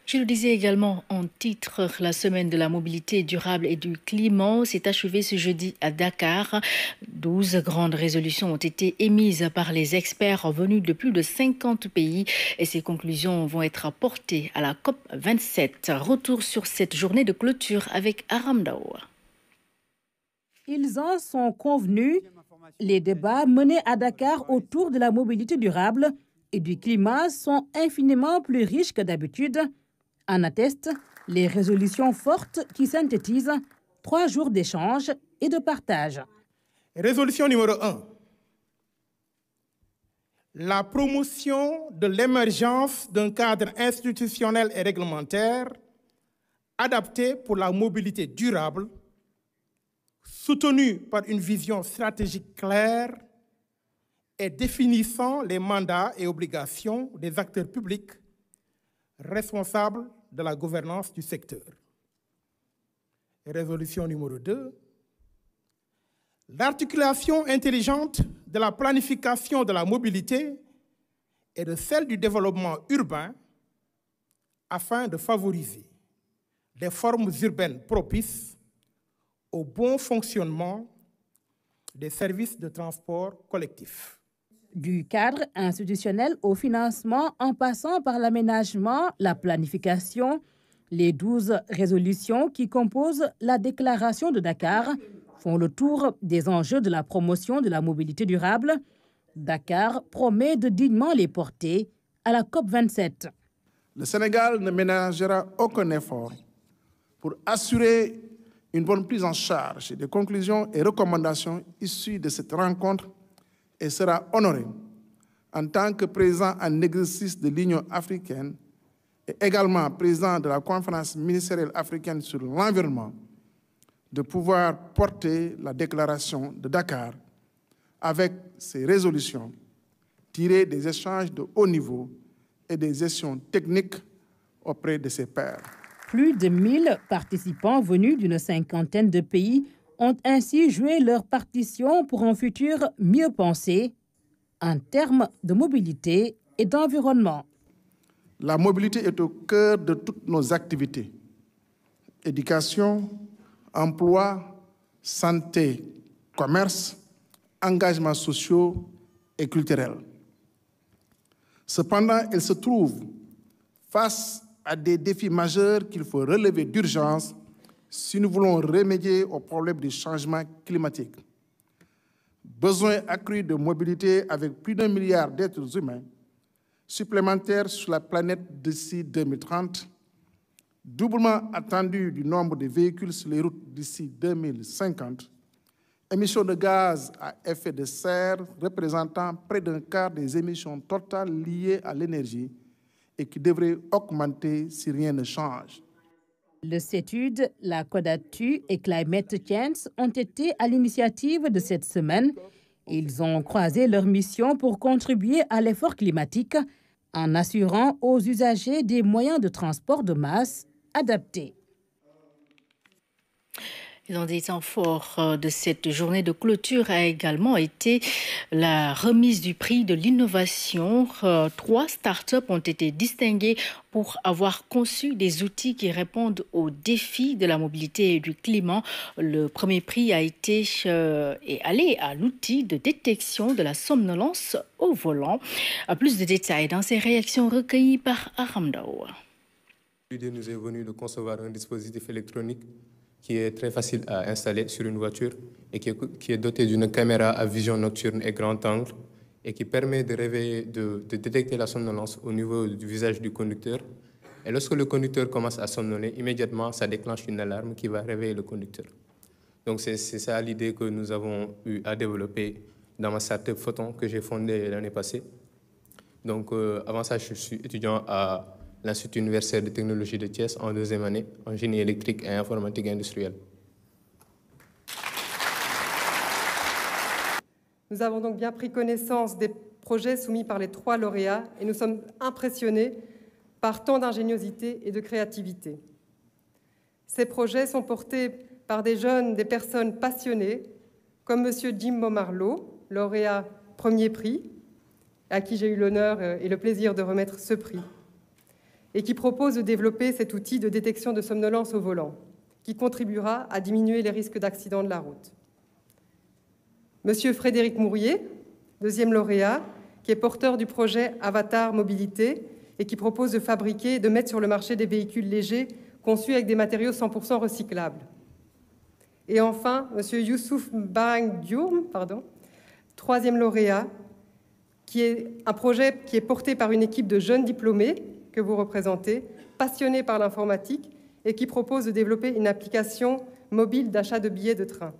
Je le disais également en titre, la semaine de la mobilité durable et du climat s'est achevée ce jeudi à Dakar. 12 grandes résolutions ont été émises par les experts venus de plus de 50 pays et ces conclusions vont être portées à la COP 27. Retour sur cette journée de clôture avec Aram Daoua. Ils en sont convenus. Les débats menés à Dakar autour de la mobilité durable et du climat sont infiniment plus riches que d'habitude. En attestent les résolutions fortes qui synthétisent 3 jours d'échanges et de partage. Résolution numéro 1. La promotion de l'émergence d'un cadre institutionnel et réglementaire adapté pour la mobilité durable, soutenu par une vision stratégique claire et définissant les mandats et obligations des acteurs publics responsables de la gouvernance du secteur. Résolution numéro 2. L'articulation intelligente de la planification de la mobilité et de celle du développement urbain afin de favoriser des formes urbaines propices au bon fonctionnement des services de transport collectif. Du cadre institutionnel au financement en passant par l'aménagement, la planification, les 12 résolutions qui composent la déclaration de Dakar font le tour des enjeux de la promotion de la mobilité durable. Dakar promet de dignement les porter à la COP 27. Le Sénégal ne ménagera aucun effort pour assurer une bonne prise en charge des conclusions et recommandations issues de cette rencontre et sera honoré en tant que président en exercice de l'Union africaine et également président de la conférence ministérielle africaine sur l'environnement de pouvoir porter la déclaration de Dakar avec ses résolutions tirées des échanges de haut niveau et des gestions techniques auprès de ses pairs. Plus de 1000 participants venus d'une cinquantaine de pays ont ainsi joué leur partition pour un futur mieux pensé en termes de mobilité et d'environnement. La mobilité est au cœur de toutes nos activités. Éducation, emploi, santé, commerce, engagements sociaux et culturels. Cependant, elle se trouve face à des défis majeurs qu'il faut relever d'urgence si nous voulons remédier au problème du changement climatique. Besoin accru de mobilité avec plus d'1 milliard d'êtres humains supplémentaires sur la planète d'ici 2030, doublement attendu du nombre de véhicules sur les routes d'ici 2050, émissions de gaz à effet de serre représentant près d'un quart des émissions totales liées à l'énergie et qui devraient augmenter si rien ne change. Le CETUD, la CODATU et Climate Change ont été à l'initiative de cette semaine. Ils ont croisé leur mission pour contribuer à l'effort climatique en assurant aux usagers des moyens de transport de masse adaptés. L'un des temps forts de cette journée de clôture a également été la remise du prix de l'innovation. 3 startups ont été distinguées pour avoir conçu des outils qui répondent aux défis de la mobilité et du climat. Le premier prix a été est allé à l'outil de détection de la somnolence au volant. Plus de détails dans ces réactions recueillies par Aram Daoua. L'idée nous est venue de concevoir un dispositif électronique qui est très facile à installer sur une voiture et qui est doté d'une caméra à vision nocturne et grand angle et qui permet de détecter la somnolence au niveau du visage du conducteur. Et lorsque le conducteur commence à somnoler, immédiatement, ça déclenche une alarme qui va réveiller le conducteur. Donc c'est ça l'idée que nous avons eu à développer dans ma startup Photon que j'ai fondée l'année passée. Donc avant ça, je suis étudiant à l'Institut universitaire de technologie de Thiès en 2e année en génie électrique et informatique industrielle. Nous avons donc bien pris connaissance des projets soumis par les 3 lauréats et nous sommes impressionnés par tant d'ingéniosité et de créativité. Ces projets sont portés par des jeunes, des personnes passionnées, comme M. Jim Momarlo, lauréat premier prix, à qui j'ai eu l'honneur et le plaisir de remettre ce prix. et qui propose de développer cet outil de détection de somnolence au volant, qui contribuera à diminuer les risques d'accident de la route. Monsieur Frédéric Mourier, deuxième lauréat, qui est porteur du projet Avatar Mobilité et qui propose de fabriquer et de mettre sur le marché des véhicules légers conçus avec des matériaux 100% recyclables. Et enfin, monsieur Youssouf Barang-Diourm, troisième lauréat, qui est un projet qui est porté par une équipe de jeunes diplômés que vous représentez, passionnés par l'informatique et qui propose de développer une application mobile d'achat de billets de train.